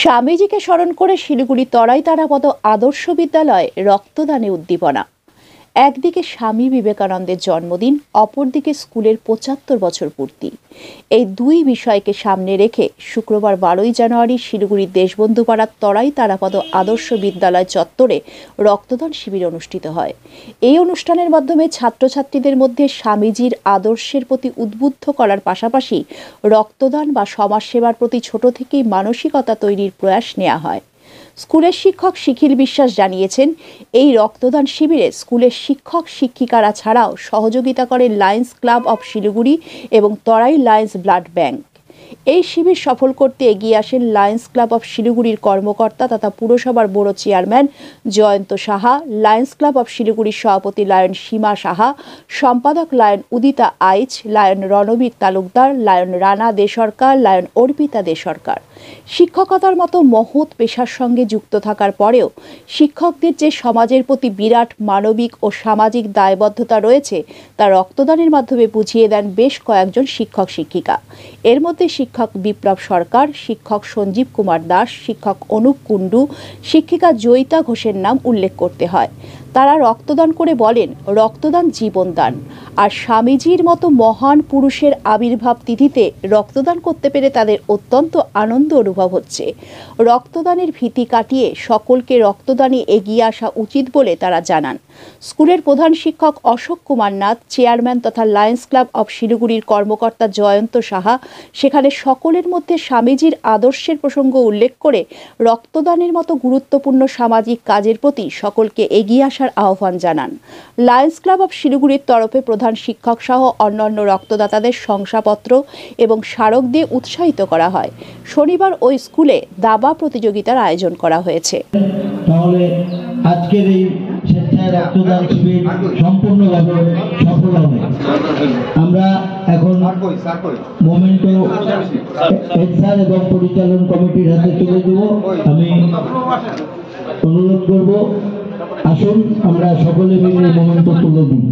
স্বামীজিকে স্মরণ করে শিলিগুড়ি তরাই তারাপদ আদর্শ বিদ্যালয়ে রক্তদানে উদ্দীপনা। একদিকে স্বামী বিবেকানন্দের জন্মদিন, অপরদিকে স্কুলের ৭৫ বছর পূর্তি। এই দুই বিষয়কে সামনে রেখে শুক্রবার ১২ই জানুয়ারি শিলিগুড়ির দেশবন্ধু পাড়ার তরাই তারাপদ আদর্শ বিদ্যালয় চত্বরে রক্তদান শিবির অনুষ্ঠিত হয়। এই অনুষ্ঠানের মাধ্যমে ছাত্রছাত্রীদের মধ্যে স্বামীজির আদর্শের প্রতি উদ্বুদ্ধ করার পাশাপাশি রক্তদান বা সমাজসেবার প্রতি ছোট থেকেই মানসিকতা তৈরির প্রয়াস নেওয়া হয়। স্কুলের শিক্ষক শিখিল বিশ্বাস জানিয়েছেন, এই রক্তদান শিবিরে স্কুলের শিক্ষক শিক্ষিকারা ছাড়াও সহযোগিতা করে লায়ন্স ক্লাব অফ শিলিগুড়ি এবং তরাই লায়ন্স ব্লাড ব্যাংক। এই শিবির সফল করতে এগিয়ে আসেন লায়ন্স ক্লাব অফ শিলিগুড়ির কর্মকর্তা তথা পুরসভার বড় chairman Jayanta Saha, Lions club of শিলিগুড়ির সভাপতি লায়ন সীমা সাহা, সম্পাদক লায়ন উদিতা আইচ, লায়ন রণবীর তালুকদার, লায়ন রানা দে সরকার, লায়ন অর্পিতা দে সরকার। শিক্ষকতার মতো মহৎ পেশার সঙ্গে যুক্ত থাকার পরেও শিক্ষকদের যে সমাজের প্রতি বিরাট মানবিক ও সামাজিক দায়বদ্ধতা রয়েছে তা রক্তদানের মাধ্যমে বুঝিয়ে দেন বেশ কয়েকজন শিক্ষক শিক্ষিকা। এর মধ্যে শিক্ষক বিপ্লব সরকার, শিক্ষক সঞ্জীব কুমার দাস, শিক্ষক অনুপ কুণ্ডু, শিক্ষিকা জয়িতা ঘোষের নাম উল্লেখ করতে হয়। তারা রক্তদান করে বলেন, রক্তদান জীবনদান। আর স্বামীজির মতো মহান পুরুষের আবির্ভাব তিথিতে রক্তদান করতে পেরে তাদের অত্যন্ত আনন্দ অনুভব হচ্ছে। রক্তদানের ভীতি কাটিয়ে সকলকে রক্তদানে এগিয়ে আসা উচিত বলে তারা জানান। স্কুলের প্রধান শিক্ষক অশোক কুমার নাথ, চেয়ারম্যান তথা লায়ন্স ক্লাব অফ শিলিগুড়ির কর্মকর্তা জয়ন্ত সাহা সেখানে সকলের মধ্যে স্বামীজির আদর্শের প্রসঙ্গ উল্লেখ করে রক্তদানের মতো গুরুত্বপূর্ণ সামাজিক কাজের প্রতি সকলকে এগিয়ে আসার আহ্বান জানান। লায়ন্স ক্লাব অফ শিলিগুড়ির তরফে প্রধান শিক্ষক সহ অন্যান্য রক্তদাতাদের শংসাপত্র এবং স্মারক দিয়ে উৎসাহিত করা হয়। শনিবার ওই স্কুলে দাবা প্রতিযোগিতার আয়োজন করা হয়েছে। তাহলে আজকের এই স্বেচ্ছায় রক্তদান শিবির সম্পূর্ণভাবে সফল হবে। আমরা এখন মোমেন্টো স্যার এবং পরিচালন কমিটির হাতে তুলে দেব। আমি অনুরোধ করব, আসুন আমরা সকলে মিলে মোমেন্টো তুলে দিই।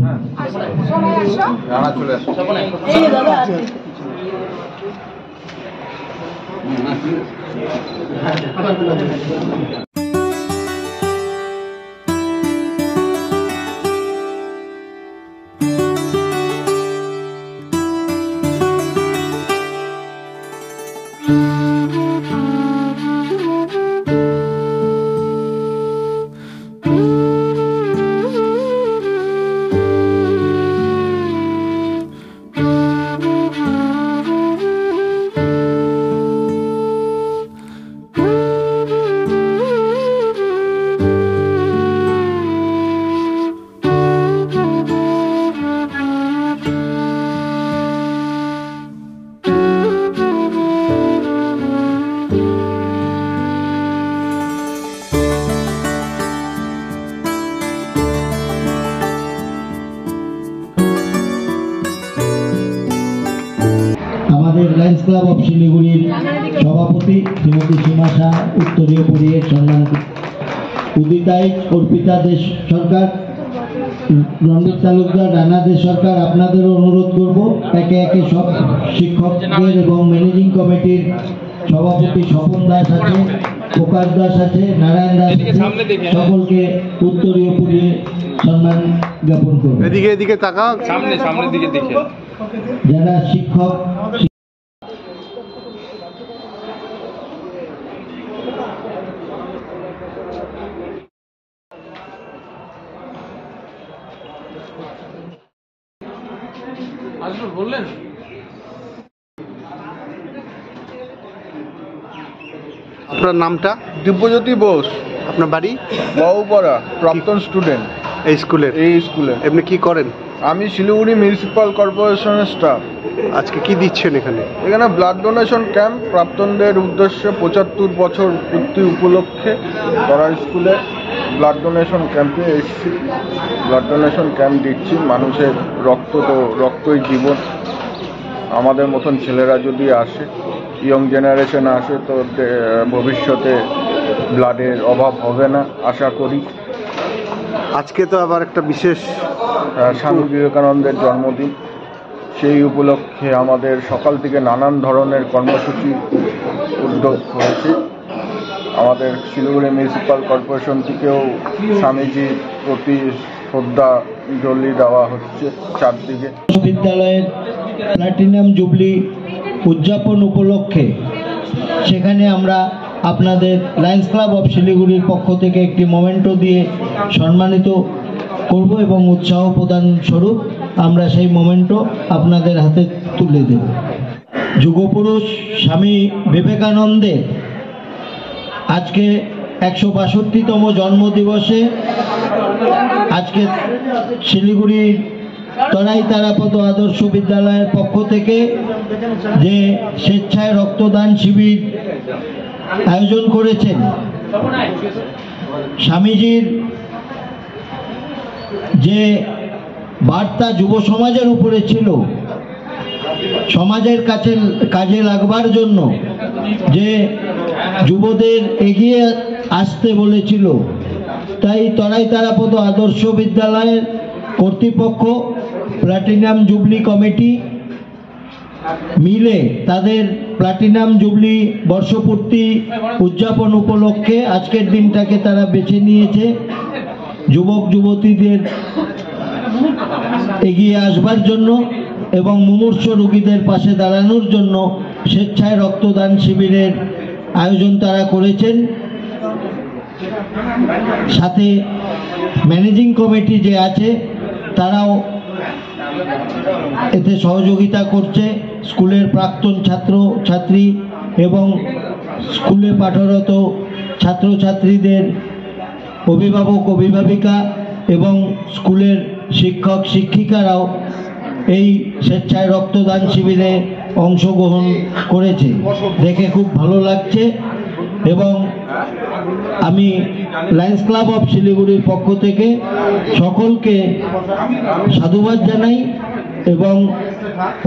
লায়ন্স ক্লাব অফ শিলিগুড়ির সভাপতি শ্রীমতী সীমা শাহ, উত্তরীয় পরিয়ে সম্মান উদিতাই, অর্পিতা দে সরকার, রণবীর তালুকদার, রানা দে সরকার, আপনাদেরও অনুরোধ করব একে একে সব শিক্ষকদের এবং ম্যানেজিং কমিটির সভাপতি স্বপন দাস আছে, প্রকাশ দাস আছে, নারায়ণ দাস আছে, সকলকে উত্তরীয় পরিয়ে সম্মান জ্ঞাপন করব। এদিকে তাকা, সামনের দিকে দেখে। যারা শিক্ষক বললেন আপনার নামটা? দিব্যজ্যোতি বোস। আপনার বাড়ি? বাবুপাড়া, প্রাক্তন স্টুডেন্ট এই স্কুলে। এমনি কি করেন? আমি শিলিগুড়ি মিউনিসিপাল কর্পোরেশনের স্টাফ। আজকে কি দিচ্ছেন এখানে? এখানে ব্লাড ডোনেশন ক্যাম্প, প্রাক্তনদের উদ্দেশ্যে ৭৫ বছর পূর্তি উপলক্ষে তরাই স্কুলে ব্লাড ডোনেশন ক্যাম্পে এসেছি। ব্লাড ডোনেশন ক্যাম্প দিচ্ছি। মানুষের রক্তই জীবন। আমাদের মতন ছেলেরা যদি আসে, ইয়ং জেনারেশন আসে, তো ভবিষ্যতে ব্লাডের অভাব হবে না আশা করি। আজকে তো আবার একটা বিশেষ স্বামী বিবেকানন্দের জন্মদিন। সেই উপলক্ষে আমাদের সকাল থেকে নানান ধরনের কর্মসূচি উদ্যোগ হয়েছে। আমাদের শিলিগুড়ি মিউনিসিপ্যাল কর্পোরেশন থেকেও স্বামীজির প্রতি শ্রদ্ধাঞ্জলি দেওয়া হচ্ছে চারদিকে। বিদ্যালয়ের প্ল্যাটিনাম জুবলি উদযাপন উপলক্ষে সেখানে আমরা আপনাদের লায়ন্স ক্লাব অফ শিলিগুড়ির পক্ষ থেকে একটি মোমেন্টো দিয়ে সম্মানিত করব এবং উৎসাহ প্রদান স্বরূপ আমরা সেই মোমেন্টো আপনাদের হাতে তুলে দেব। যুগপুরুষ স্বামী বিবেকানন্দের আজকে 162তম জন্মদিবসে আজকে শিলিগুড়ি তরাই তারাপদ আদর্শ বিদ্যালয়ের পক্ষ থেকে যে স্বেচ্ছায় রক্তদান শিবির আয়োজন করেছেন, স্বামীজির যে বার্তা যুব সমাজের উপরে ছিল, সমাজের কাজে লাগবার জন্য যে যুবদের এগিয়ে আসতে বলেছিল, তাই তরাই তারাপদ আদর্শ বিদ্যালয়ের কর্তৃপক্ষ, প্ল্যাটিনাম জুবলি কমিটি মিলে তাদের প্ল্যাটিনাম জুবলি বর্ষপূর্তি উদযাপন উপলক্ষে আজকের দিনটাকে তারা বেছে নিয়েছে যুবক যুবতীদের এগিয়ে আসবার জন্য এবং মুমূর্ষ রোগীদের পাশে দাঁড়ানোর জন্য স্বেচ্ছায় রক্তদান শিবিরের আয়োজন তারা করেছেন। সাথে ম্যানেজিং কমিটি যে আছে তারাও এতে সহযোগিতা করছে। স্কুলের প্রাক্তন ছাত্র ছাত্রী এবং স্কুলে পাঠরত ছাত্রছাত্রীদের অভিভাবক অভিভাবিকা এবং স্কুলের শিক্ষক শিক্ষিকারাও এই স্বেচ্ছায় রক্তদান শিবিরে অংশগ্রহণ করেছে, দেখে খুব ভালো লাগছে। এবং আমি লায়ন্স ক্লাব অফ শিলিগুড়ির পক্ষ থেকে সকলকে সাধুবাদ জানাই এবং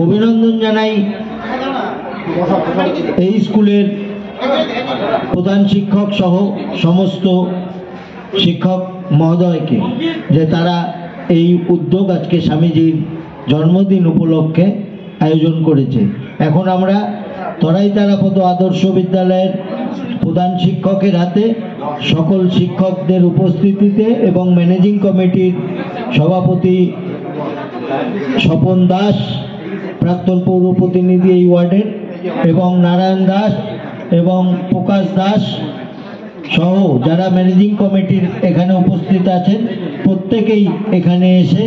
অভিনন্দন জানাই এই স্কুলের প্রধান শিক্ষক সহ সমস্ত শিক্ষক মহোদয়কে, যে তারা এই উদ্যোগ আজকে স্বামীজির জন্মদিন উপলক্ষে আয়োজন করেছে। এখন আমরা তরাই তারাপদ আদর্শ বিদ্যালয়ের প্রধান শিক্ষকের হাতে সকল শিক্ষকদের উপস্থিতিতে এবং ম্যানেজিং কমিটির সভাপতি স্বপন দাস, প্রাক্তন পৌর প্রতিনিধি এই ওয়ার্ডের, এবং নারায়ণ দাস এবং প্রকাশ দাস সহ যারা ম্যানেজিং কমিটির এখানে উপস্থিত আছেন, প্রত্যেকেই এখানে এসে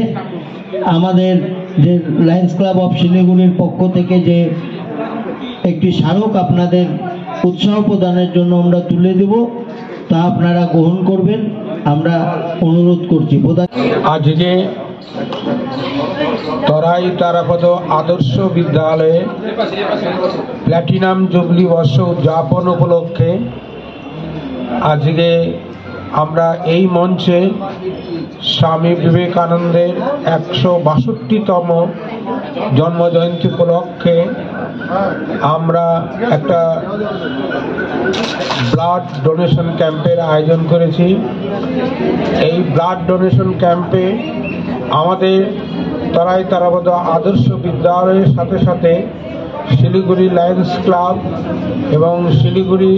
আমাদের যে লায়ন্স ক্লাব অফ শিলিগুড়ির পক্ষ থেকে যে একটি স্মারক আপনাদের উৎসাহ প্রদানের জন্য আমরা তুলে দেব, তা আপনারা গ্রহণ করবেন আমরা অনুরোধ করছি। আজকে তরাই তারাপদ আদর্শ বিদ্যালয়ে প্ল্যাটিনাম জুবলি বর্ষ উদযাপন উপলক্ষে আজকে আমরা এই মঞ্চে স্বামী বিবেকানন্দের 162তম জন্মজয়ন্তী উপলক্ষে আমরা একটা ব্লাড ডোনেশন ক্যাম্পের আয়োজন করেছি। এই ব্লাড ডোনেশন ক্যাম্পে আমাদের তরাই তারাপদ আদর্শ বিদ্যালয়ের সাথে সাথে শিলিগুড়ি লায়ন্স ক্লাব এবং শিলিগুড়ি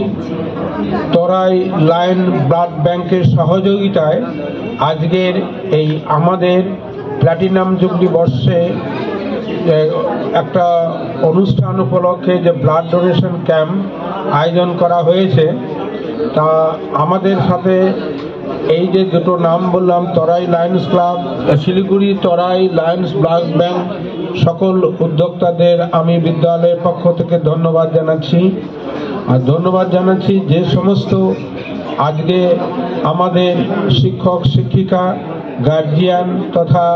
তরাই লায়ন ব্লাড ব্যাংকের সহযোগিতায় আজকের এই আমাদের প্ল্যাটিনাম জুবলি বর্ষে একটা অনুষ্ঠান উপলক্ষে যে ব্লাড ডোনেশন ক্যাম্প আয়োজন করা হয়েছে, তা আমাদের সাথে এই যে দুটো নাম বললাম, তরাই লায়ন্স ক্লাব, শিলিগুড়ি তরাই লায়ন্স ব্লাড ব্যাংক, সকল উদ্যোক্তাদের আমি বিদ্যালয়ের পক্ষ থেকে ধন্যবাদ জানাচ্ছি। আর ধন্যবাদ জানাচ্ছি যে সমস্ত আজকে আমাদের শিক্ষক শিক্ষিকা, গার্জিয়ান তথা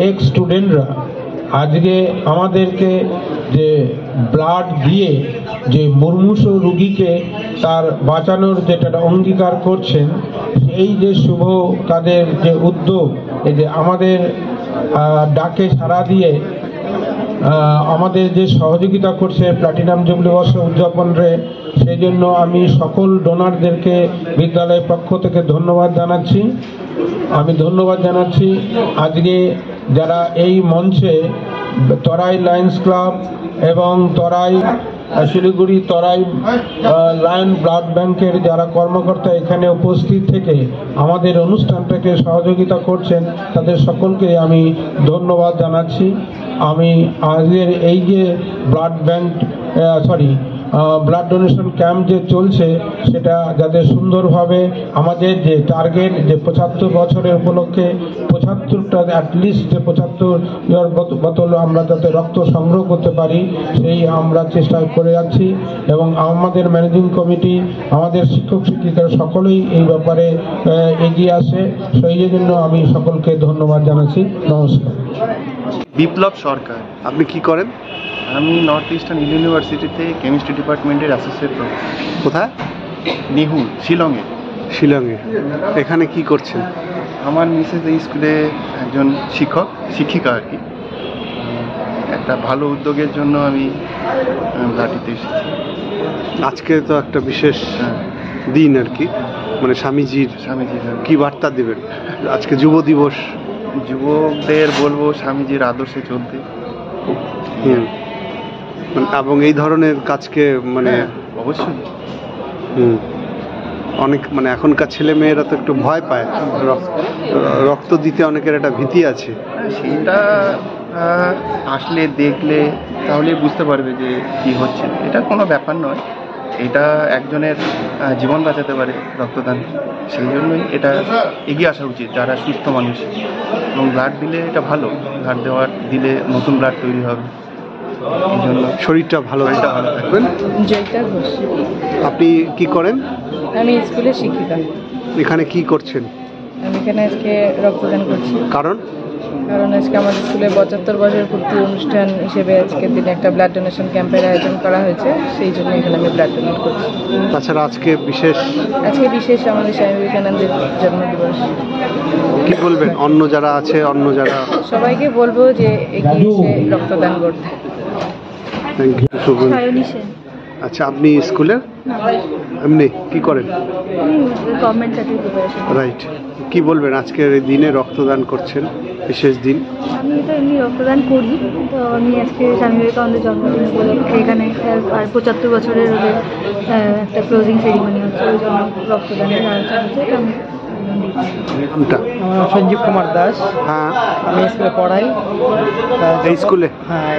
এক্স স্টুডেন্টরা আজকে আমাদেরকে যে ব্লাড দিয়ে যে মুমূর্ষ রোগীকে তার বাঁচানোর যেটা অঙ্গীকার করছেন, এই যে শুভ তাদের যে উদ্যোগ, এই যে আমাদের ডাকে সাড়া দিয়ে আমাদের যে সহযোগিতা করছে প্ল্যাটিনাম জুবলি বর্ষ উদযাপনে, সেই জন্য আমি সকল ডোনারদেরকে বিদ্যালয়ের পক্ষ থেকে ধন্যবাদ জানাচ্ছি। আমি ধন্যবাদ জানাচ্ছি আজকে যারা এই মঞ্চে তরাই লায়ন্স ক্লাব এবং তরাই শিলিগুড়ি তরাই লায়ন ব্লাড ব্যাংকের যারা কর্মকর্তা এখানে উপস্থিত থেকে আমাদের অনুষ্ঠানটাকে সহযোগিতা করছেন, তাদের সকলকে আমি ধন্যবাদ জানাচ্ছি। আমি আজকের এই যে blood bank blood donation camp যে চলছে, সেটা যাতে সুন্দরভাবে আমাদের যে টার্গেট যে 75 বছরের উপলক্ষে 75টা অ্যাটলিস্ট যে 75 বোতল আমরা যাতে রক্ত সংগ্রহ করতে পারি, সেই আমরা চেষ্টা করে যাচ্ছি। এবং আমাদের ম্যানেজিং কমিটি, আমাদের শিক্ষক শিক্ষিকারা সকলেই এই ব্যাপারে এগিয়ে আসে, সেই জন্য আমি সকলকে ধন্যবাদ জানাচ্ছি। নমস্কার। বিপ্লব সরকার। আপনি কি করেন? আমি নর্থ ইস্টার্ন ইউনিভার্সিটিতে কেমিস্ট্রি ডিপার্টমেন্টের অ্যাসোসিয়েট প্রফেসর। কোথায়? নিহুল, শিলংয়ে। শিলংয়ে। এখানে কি করছেন? আমার মিসেস এই স্কুলে একজন শিক্ষিকা আর কি। একটা ভালো উদ্যোগের জন্য আমি ঘাটিতে এসেছি। আজকে তো একটা বিশেষ দিন আর কি, মানে স্বামীজির কি বার্তা দেবেন? আজকে যুব দিবস। যুবকদের বলবো স্বামীজির আদর্শে চলতে। এবং এই ধরনের কাজকে মানে অবশ্যই অনেক মানে এখনকার ছেলে মেয়েরা তো একটু ভয় পায়, রক্ত দিতে অনেকের একটা ভীতি আছে। সেটা আসলে দেখলে তাহলে বুঝতে পারবে যে কি হচ্ছে। এটা কোনো ব্যাপার নয়, এটা একজনের জীবন বাঁচাতে পারে রক্তদান। সেই জন্যই এটা এগিয়ে আসা উচিত যারা সুস্থ মানুষ। এবং ব্লাড দিলে এটা ভালো, ব্লাড দিলে নতুন ব্লাড তৈরি হবে, এই জন্য শরীরটা ভালো থাকবেন। জয়িতা ঘোষ। আপনি কি করেন? আমি স্কুলের শিক্ষিকা। এখানে কি করছেন? আমি এখানে আজকে রক্তদান করছি। কারণ আজকে আমাদের স্কুলে 75 বছর পূর্তি অনুষ্ঠান হিসেবে আজকের দিনে একটা ব্লাড ডোনেশন ক্যাম্পের আয়োজন করা হয়েছে, সেই জন্য এখানে আমি ব্লাড ডোনেট করছি। তাছাড়া আজকে বিশেষ আমাদের স্বামী বিবেকানন্দের জন্মদিবস। কি বলবেন অন্য যারা আছে, সবাইকে বলবো যে এগিয়ে এসে রক্তদান করতে। Thank you. আচ্ছা, আপনি স্কুলের এমনি কি করেন? গভর্নমেন্ট চাকরি প্রিপারেশন। রাইট। কি বলবেন আজকের এই দিনে রক্তদান করছেন, বিশেষ দিন? আমি তো এমনি রক্তদান করি, তো আমি আজকে স্বামী বিবেকানন্দের জন্মদিন উপলক্ষে এখানে আর 75 বছরের ওদের একটা ক্লোজিং সেরিমনি হচ্ছে, ওই জন্য রক্তদানের আয়োজন হচ্ছে। আমার সঞ্জীব কুমার দাস। হ্যাঁ, আমি স্কুলে পড়াই। এই স্কুলে? হ্যাঁ,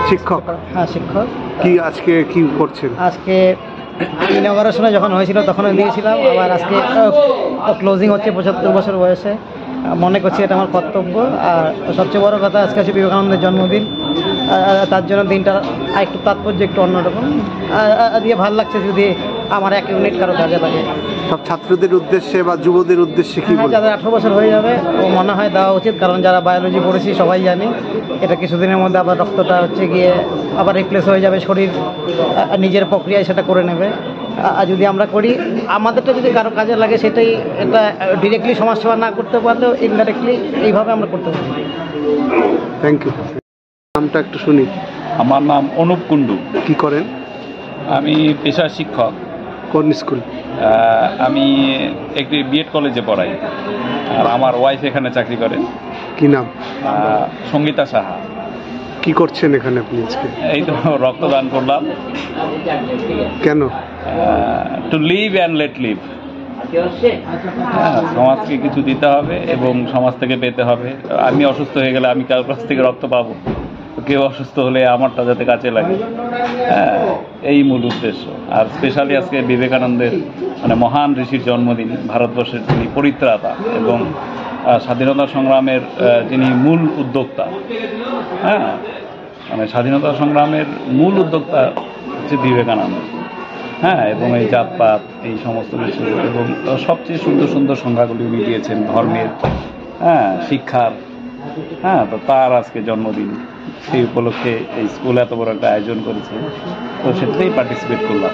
শিক্ষক। হ্যাঁ, শিক্ষক। কি আজকে কি করছেন? আজকে ইনগরেশনে যখন হয়েছিল তখন দিয়েছিলাম, আবার আজকে ক্লোজিং হচ্ছে 75 বছর বয়সে। মনে করছি এটা আমার কর্তব্য। আর সবচেয়ে বড় কথা, আজকে আছে বিবেকানন্দের জন্মদিন, তার জন্য দিনটা একটু তাৎপর্য একটু অন্যরকম দিয়ে ভালো লাগছে। যদি আমার 1 ইউনিট কারো কাজে লাগে, সব ছাত্রদের উদ্দেশ্যে বা যুবদের উদ্দেশ্যে কি বলবেন? যাদের 18 বছর হয়ে যাবে ও মনে হয় দেওয়া উচিত, কারণ যারা বায়োলজি পড়েছি সবাই জানি এটা কিছুদিনের মধ্যে আবার রক্তটা হচ্ছে গিয়ে আবার রিপ্লেস হয়ে যাবে, শরীর নিজের প্রক্রিয়ায় সেটা করে নেবে। আর যদি আমরা করি, আমাদেরটা যদি কারো কাজে লাগে, সেটাই এটা ডিরেক্টলি সমাজসেবা না করতে পারলেও ইনডাইরেক্টলি এইভাবে আমরা করতে পারি। Thank you. নামটা একটু শুনি। আমার নাম অনুপ কুণ্ডু। কি করেন? আমি পেশা শিক্ষক। কোন স্কুল? আমি একটি বিএড কলেজে পড়াই, আর আমার ওয়াইফ এখানে চাকরি করে। কি নাম? সঙ্গীতা সাহা। কি করছেন এখানে আপনি আজকে? এই তো রক্তদান করলাম। কেন? To live and let live. সমাজকে কিছু দিতে হবে এবং সমাজ থেকে পেতে হবে। আমি অসুস্থ হয়ে গেলে আমি কারোর কাছ থেকে রক্ত পাবো, কেউ অসুস্থ হলে আমারটা যাতে কাজে লাগে, এই মূল উদ্দেশ্য। আর স্পেশালি আজকে বিবেকানন্দের মানে মহান ঋষির জন্মদিন, ভারতবর্ষের যিনি পরিত্রাতা এবং স্বাধীনতা সংগ্রামের যিনি মূল উদ্যোক্তা। মানে স্বাধীনতা সংগ্রামের মূল উদ্যোক্তা হচ্ছে বিবেকানন্দ। এবং এই জাতপাত, এই সমস্ত কিছু, এবং সবচেয়ে সুন্দর সুন্দর সংজ্ঞাগুলি উনি দিয়েছেন ধর্মের, শিক্ষার। তো তার আজকে জন্মদিন, সেই উপলক্ষে এই স্কুল এত বড় একটা আয়োজন করেছে, তো সেটাতেই পার্টিসিপেট করলাম।